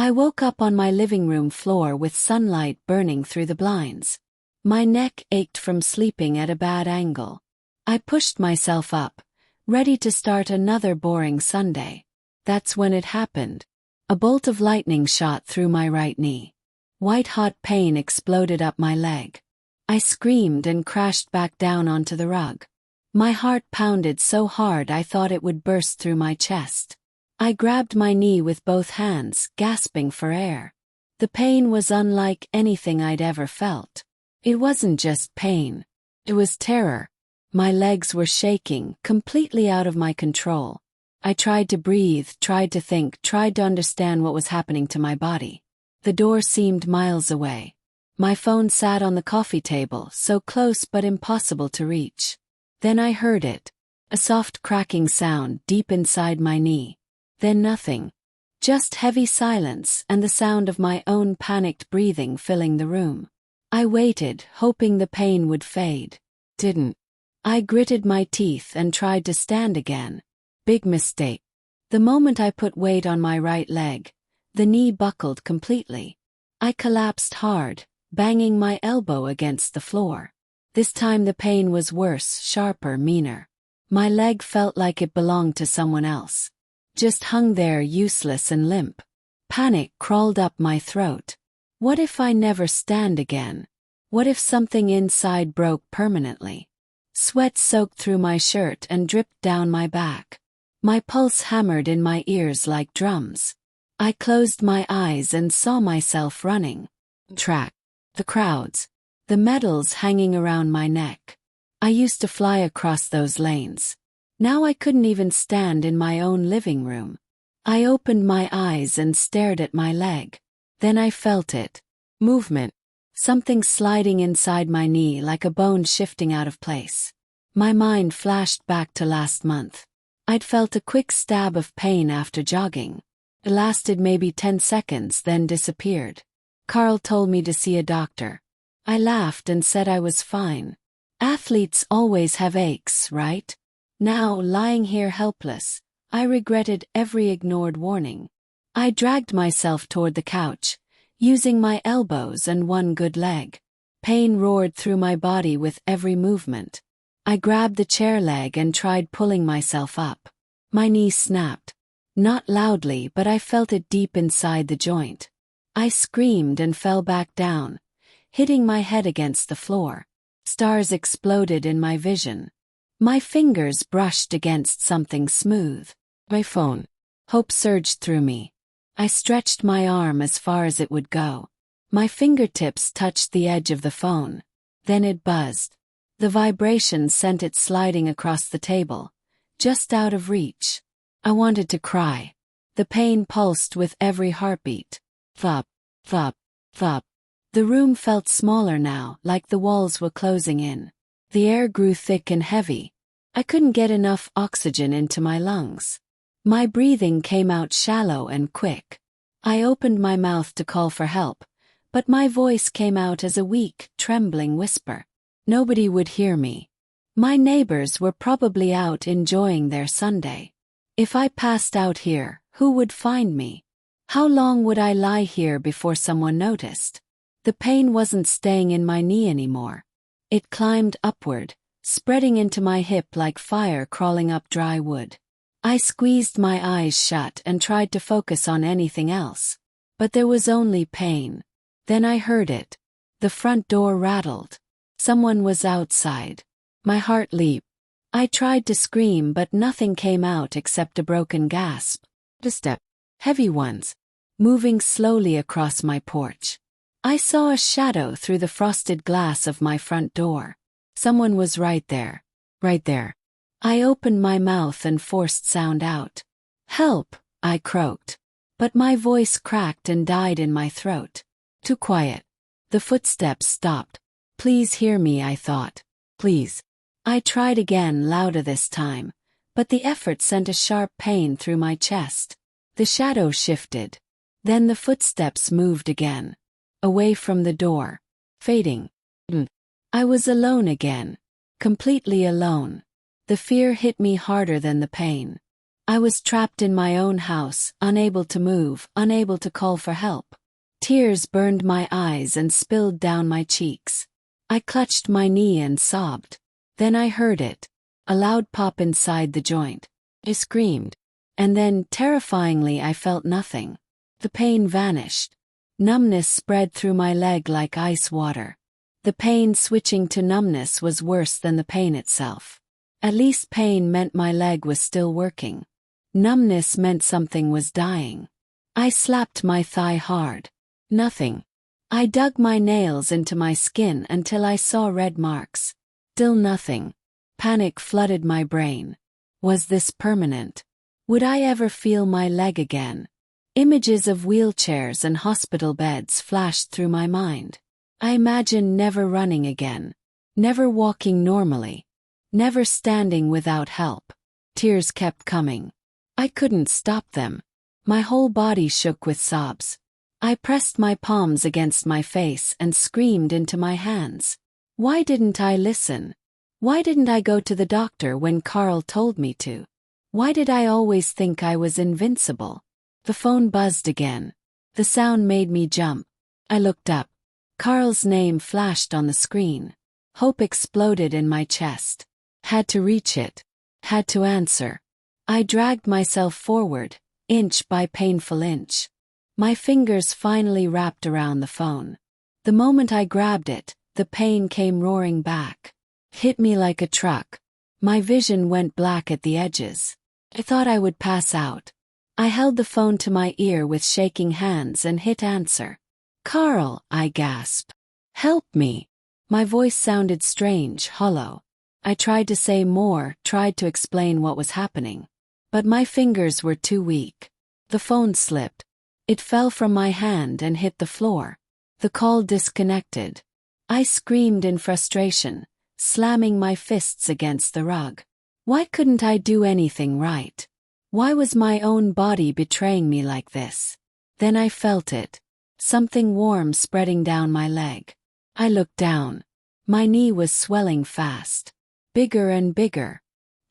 I woke up on my living room floor with sunlight burning through the blinds. My neck ached from sleeping at a bad angle. I pushed myself up, ready to start another boring Sunday. That's when it happened. A bolt of lightning shot through my right knee. White-hot pain exploded up my leg. I screamed and crashed back down onto the rug. My heart pounded so hard I thought it would burst through my chest. I grabbed my knee with both hands, gasping for air. The pain was unlike anything I'd ever felt. It wasn't just pain. It was terror. My legs were shaking, completely out of my control. I tried to breathe, tried to think, tried to understand what was happening to my body. The door seemed miles away. My phone sat on the coffee table, so close but impossible to reach. Then I heard it. A soft cracking sound deep inside my knee. Then nothing. Just heavy silence and the sound of my own panicked breathing filling the room. I waited, hoping the pain would fade. Didn't. I gritted my teeth and tried to stand again. Big mistake. The moment I put weight on my right leg, the knee buckled completely. I collapsed hard, banging my elbow against the floor. This time the pain was worse, sharper, meaner. My leg felt like it belonged to someone else. Just hung there useless and limp. Panic crawled up my throat. What if I never stand again? What if something inside broke permanently? Sweat soaked through my shirt and dripped down my back. My pulse hammered in my ears like drums. I closed my eyes and saw myself running. Track. The crowds. The medals hanging around my neck. I used to fly across those lanes. Now I couldn't even stand in my own living room. I opened my eyes and stared at my leg. Then I felt it. Movement. Something sliding inside my knee like a bone shifting out of place. My mind flashed back to last month. I'd felt a quick stab of pain after jogging. It lasted maybe 10 seconds, then disappeared. Carl told me to see a doctor. I laughed and said I was fine. Athletes always have aches, right? Now, lying here helpless, I regretted every ignored warning. I dragged myself toward the couch, using my elbows and one good leg. Pain roared through my body with every movement. I grabbed the chair leg and tried pulling myself up. My knee snapped. Not loudly, but I felt it deep inside the joint. I screamed and fell back down, hitting my head against the floor. Stars exploded in my vision. My fingers brushed against something smooth. My phone. Hope surged through me. I stretched my arm as far as it would go. My fingertips touched the edge of the phone. Then it buzzed. The vibration sent it sliding across the table, just out of reach. I wanted to cry. The pain pulsed with every heartbeat. Thump, thump, thump. The room felt smaller now, like the walls were closing in. The air grew thick and heavy. I couldn't get enough oxygen into my lungs. My breathing came out shallow and quick. I opened my mouth to call for help, but my voice came out as a weak, trembling whisper. Nobody would hear me. My neighbors were probably out enjoying their Sunday. If I passed out here, who would find me? How long would I lie here before someone noticed? The pain wasn't staying in my knee anymore. It climbed upward, spreading into my hip like fire crawling up dry wood. I squeezed my eyes shut and tried to focus on anything else. But there was only pain. Then I heard it. The front door rattled. Someone was outside. My heart leaped. I tried to scream but nothing came out except a broken gasp. A step. Heavy ones. Moving slowly across my porch. I saw a shadow through the frosted glass of my front door. Someone was right there. Right there. I opened my mouth and forced sound out. Help, I croaked. But my voice cracked and died in my throat. Too quiet. The footsteps stopped. Please hear me, I thought. Please. I tried again, louder this time, but the effort sent a sharp pain through my chest. The shadow shifted. Then the footsteps moved again. Away from the door. Fading. I was alone again. Completely alone. The fear hit me harder than the pain. I was trapped in my own house, unable to move, unable to call for help. Tears burned my eyes and spilled down my cheeks. I clutched my knee and sobbed. Then I heard it. A loud pop inside the joint. I screamed. And then, terrifyingly, I felt nothing. The pain vanished. Numbness spread through my leg like ice water. The pain switching to numbness was worse than the pain itself. At least pain meant my leg was still working. Numbness meant something was dying. I slapped my thigh hard. Nothing. I dug my nails into my skin until I saw red marks. Still nothing. Panic flooded my brain. Was this permanent? Would I ever feel my leg again? Images of wheelchairs and hospital beds flashed through my mind. I imagined never running again. Never walking normally. Never standing without help. Tears kept coming. I couldn't stop them. My whole body shook with sobs. I pressed my palms against my face and screamed into my hands. Why didn't I listen? Why didn't I go to the doctor when Carl told me to? Why did I always think I was invincible? The phone buzzed again. The sound made me jump. I looked up. Carl's name flashed on the screen. Hope exploded in my chest. Had to reach it. Had to answer. I dragged myself forward, inch by painful inch. My fingers finally wrapped around the phone. The moment I grabbed it, the pain came roaring back. Hit me like a truck. My vision went black at the edges. I thought I would pass out. I held the phone to my ear with shaking hands and hit answer. "Carl," I gasped. "Help me." My voice sounded strange, hollow. I tried to say more, tried to explain what was happening. But my fingers were too weak. The phone slipped. It fell from my hand and hit the floor. The call disconnected. I screamed in frustration, slamming my fists against the rug. Why couldn't I do anything right? Why was my own body betraying me like this? Then I felt it. Something warm spreading down my leg. I looked down. My knee was swelling fast. Bigger and bigger.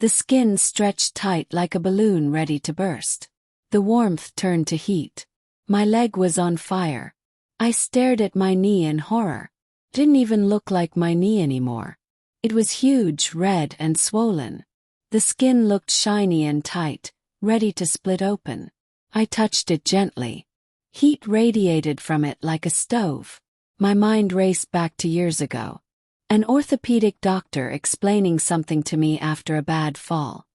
The skin stretched tight like a balloon ready to burst. The warmth turned to heat. My leg was on fire. I stared at my knee in horror. Didn't even look like my knee anymore. It was huge, red, and swollen. The skin looked shiny and tight, ready to split open. I touched it gently. Heat radiated from it like a stove. My mind raced back to years ago. An orthopedic doctor explaining something to me after a bad fall.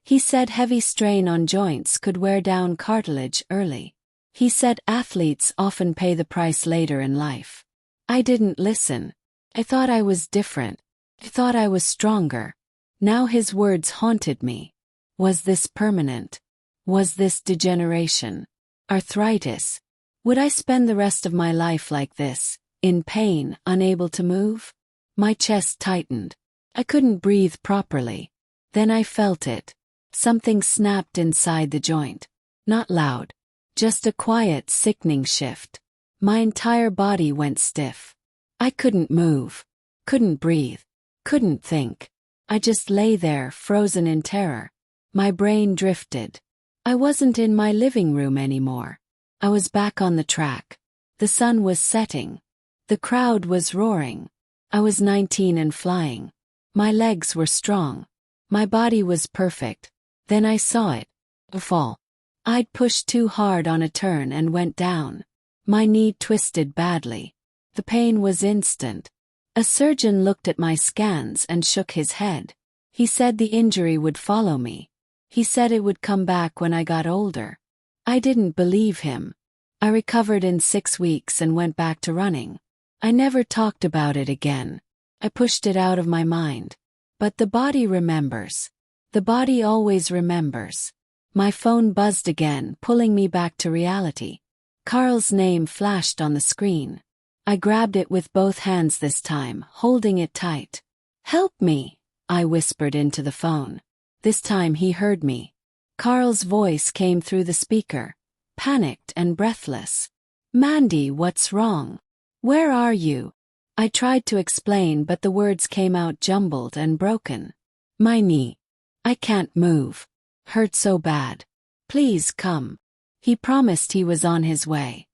He said heavy strain on joints could wear down cartilage early. He said athletes often pay the price later in life. I didn't listen. I thought I was different. I thought I was stronger. Now his words haunted me. Was this permanent? Was this degeneration? Arthritis? Would I spend the rest of my life like this, in pain, unable to move? My chest tightened. I couldn't breathe properly. Then I felt it. Something snapped inside the joint. Not loud. Just a quiet, sickening shift. My entire body went stiff. I couldn't move. Couldn't breathe. Couldn't think. I just lay there, frozen in terror. My brain drifted. I wasn't in my living room anymore. I was back on the track. The sun was setting. The crowd was roaring. I was 19 and flying. My legs were strong. My body was perfect. Then I saw it. A fall. I'd pushed too hard on a turn and went down. My knee twisted badly. The pain was instant. A surgeon looked at my scans and shook his head. He said the injury would follow me. He said it would come back when I got older. I didn't believe him. I recovered in 6 weeks and went back to running. I never talked about it again. I pushed it out of my mind. But the body remembers. The body always remembers. My phone buzzed again, pulling me back to reality. Carl's name flashed on the screen. I grabbed it with both hands this time, holding it tight. "Help me," I whispered into the phone. This time he heard me. Carl's voice came through the speaker, panicked and breathless. "Mandy, what's wrong? Where are you?" I tried to explain, but the words came out jumbled and broken. "My knee. I can't move. Hurt so bad. Please come. He promised he was on his way.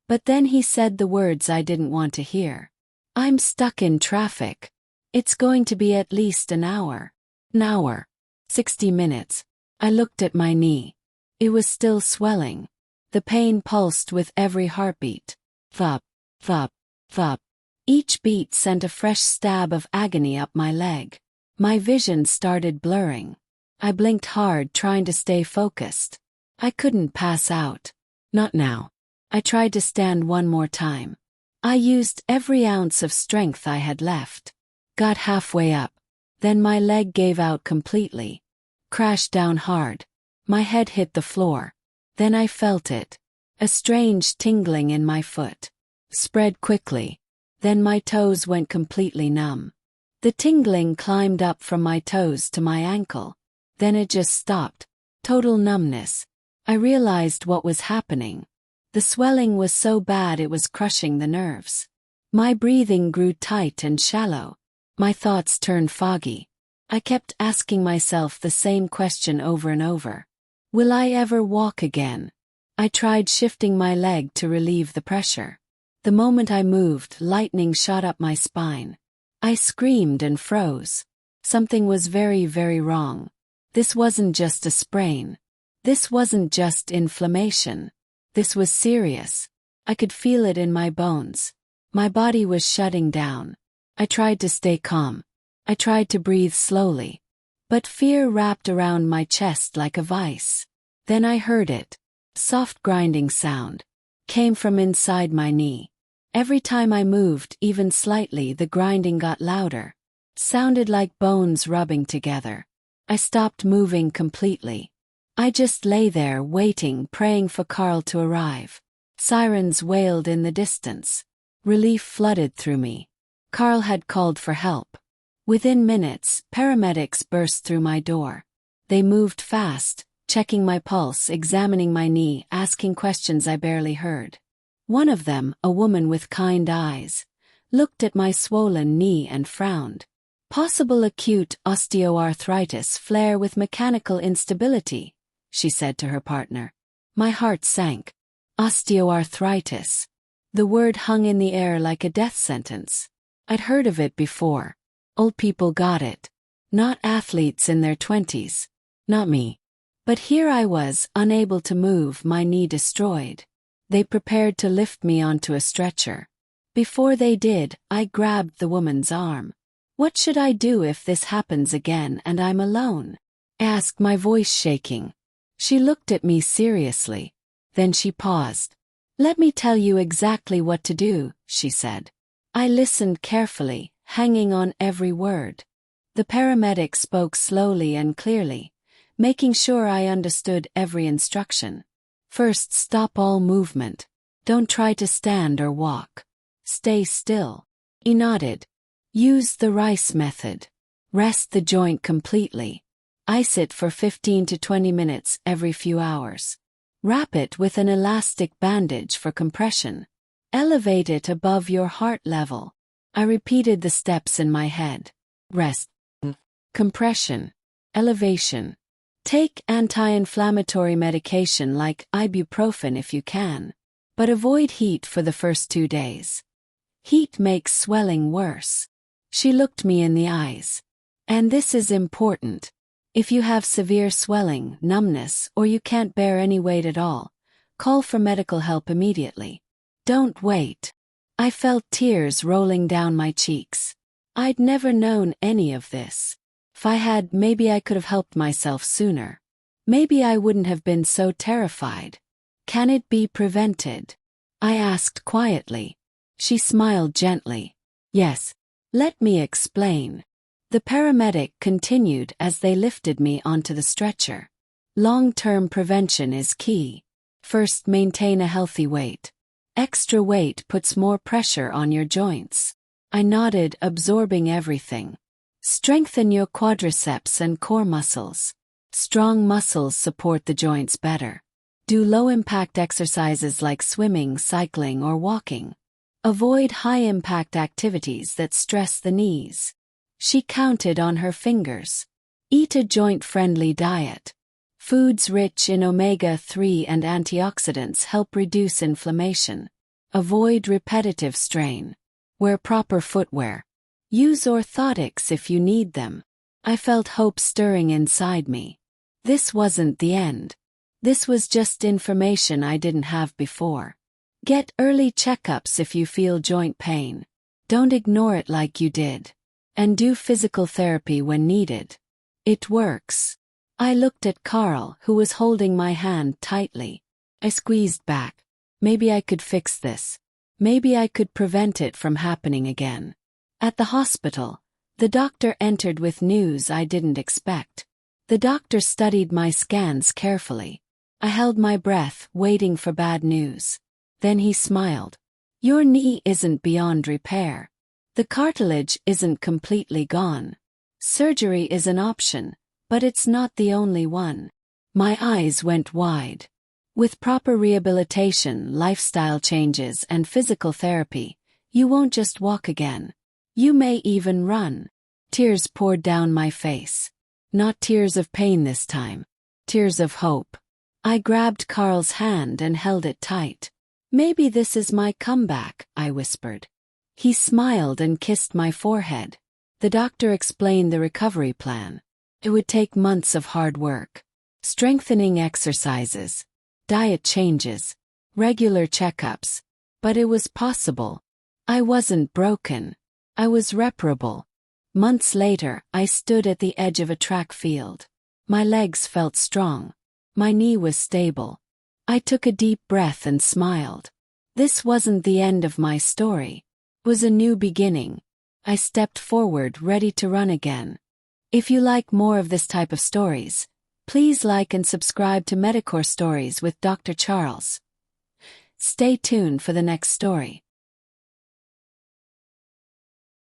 But then he said the words I didn't want to hear. I'm stuck in traffic. It's going to be at least an hour. An hour. 60 minutes. I looked at my knee. It was still swelling. The pain pulsed with every heartbeat. Thump, thump, thump. Each beat sent a fresh stab of agony up my leg. My vision started blurring. I blinked hard, trying to stay focused. I couldn't pass out. Not now. I tried to stand one more time. I used every ounce of strength I had left. Got halfway up. Then my leg gave out completely. Crashed down hard. My head hit the floor. Then I felt it. A strange tingling in my foot. Spread quickly. Then my toes went completely numb. The tingling climbed up from my toes to my ankle. Then it just stopped. Total numbness. I realized what was happening. The swelling was so bad it was crushing the nerves. My breathing grew tight and shallow. My thoughts turned foggy. I kept asking myself the same question over and over. Will I ever walk again? I tried shifting my leg to relieve the pressure. The moment I moved, lightning shot up my spine. I screamed and froze. Something was very, very wrong. This wasn't just a sprain. This wasn't just inflammation. This was serious. I could feel it in my bones. My body was shutting down. I tried to stay calm. I tried to breathe slowly. But fear wrapped around my chest like a vice. Then I heard it. Soft grinding sound. Came from inside my knee. Every time I moved, even slightly, the grinding got louder. Sounded like bones rubbing together. I stopped moving completely. I just lay there waiting, praying for Carl to arrive. Sirens wailed in the distance. Relief flooded through me. Carl had called for help. Within minutes, paramedics burst through my door. They moved fast, checking my pulse, examining my knee, asking questions I barely heard. One of them, a woman with kind eyes, looked at my swollen knee and frowned. Possible acute osteoarthritis flare with mechanical instability, she said to her partner. My heart sank. Osteoarthritis. The word hung in the air like a death sentence. I'd heard of it before. Old people got it. Not athletes in their 20s. Not me. But here I was, unable to move, my knee destroyed. They prepared to lift me onto a stretcher. Before they did, I grabbed the woman's arm. What should I do if this happens again and I'm alone? I asked, my voice shaking. She looked at me seriously. Then she paused. Let me tell you exactly what to do, she said. I listened carefully, hanging on every word. The paramedic spoke slowly and clearly, making sure I understood every instruction. First, stop all movement. Don't try to stand or walk. Stay still. He nodded. Use the rice method. Rest the joint completely. Ice it for 15 to 20 minutes every few hours. Wrap it with an elastic bandage for compression. Elevate it above your heart level. I repeated the steps in my head. Rest. Compression. Elevation. Take anti-inflammatory medication like ibuprofen if you can. But avoid heat for the first 2 days. Heat makes swelling worse. She looked me in the eyes. And this is important. If you have severe swelling, numbness, or you can't bear any weight at all, call for medical help immediately. Don't wait. I felt tears rolling down my cheeks. I'd never known any of this. If I had, maybe I could have helped myself sooner. Maybe I wouldn't have been so terrified. Can it be prevented? I asked quietly. She smiled gently. Yes. Let me explain. The paramedic continued as they lifted me onto the stretcher. Long-term prevention is key. First, maintain a healthy weight. Extra weight puts more pressure on your joints. I nodded, absorbing everything. Strengthen your quadriceps and core muscles. Strong muscles support the joints better. Do low-impact exercises like swimming, cycling, or walking. Avoid high-impact activities that stress the knees. She counted on her fingers. Eat a joint-friendly diet. Foods rich in omega-3 and antioxidants help reduce inflammation. Avoid repetitive strain. Wear proper footwear. Use orthotics if you need them. I felt hope stirring inside me. This wasn't the end. This was just information I didn't have before. Get early checkups if you feel joint pain. Don't ignore it like you did. And do physical therapy when needed. It works. I looked at Carl, who was holding my hand tightly. I squeezed back. Maybe I could fix this. Maybe I could prevent it from happening again. At the hospital, the doctor entered with news I didn't expect. The doctor studied my scans carefully. I held my breath, waiting for bad news. Then he smiled. Your knee isn't beyond repair. The cartilage isn't completely gone. Surgery is an option, but it's not the only one. My eyes went wide. With proper rehabilitation, lifestyle changes, and physical therapy, you won't just walk again. You may even run. Tears poured down my face. Not tears of pain this time. Tears of hope. I grabbed Carl's hand and held it tight. Maybe this is my comeback, I whispered. He smiled and kissed my forehead. The doctor explained the recovery plan. It would take months of hard work. Strengthening exercises. Diet changes. Regular checkups. But it was possible. I wasn't broken. I was reparable. Months later, I stood at the edge of a track field. My legs felt strong. My knee was stable. I took a deep breath and smiled. This wasn't the end of my story. It was a new beginning. I stepped forward, ready to run again. If you like more of this type of stories, please like and subscribe to MEDICORE Stories with Dr. Charles. Stay tuned for the next story.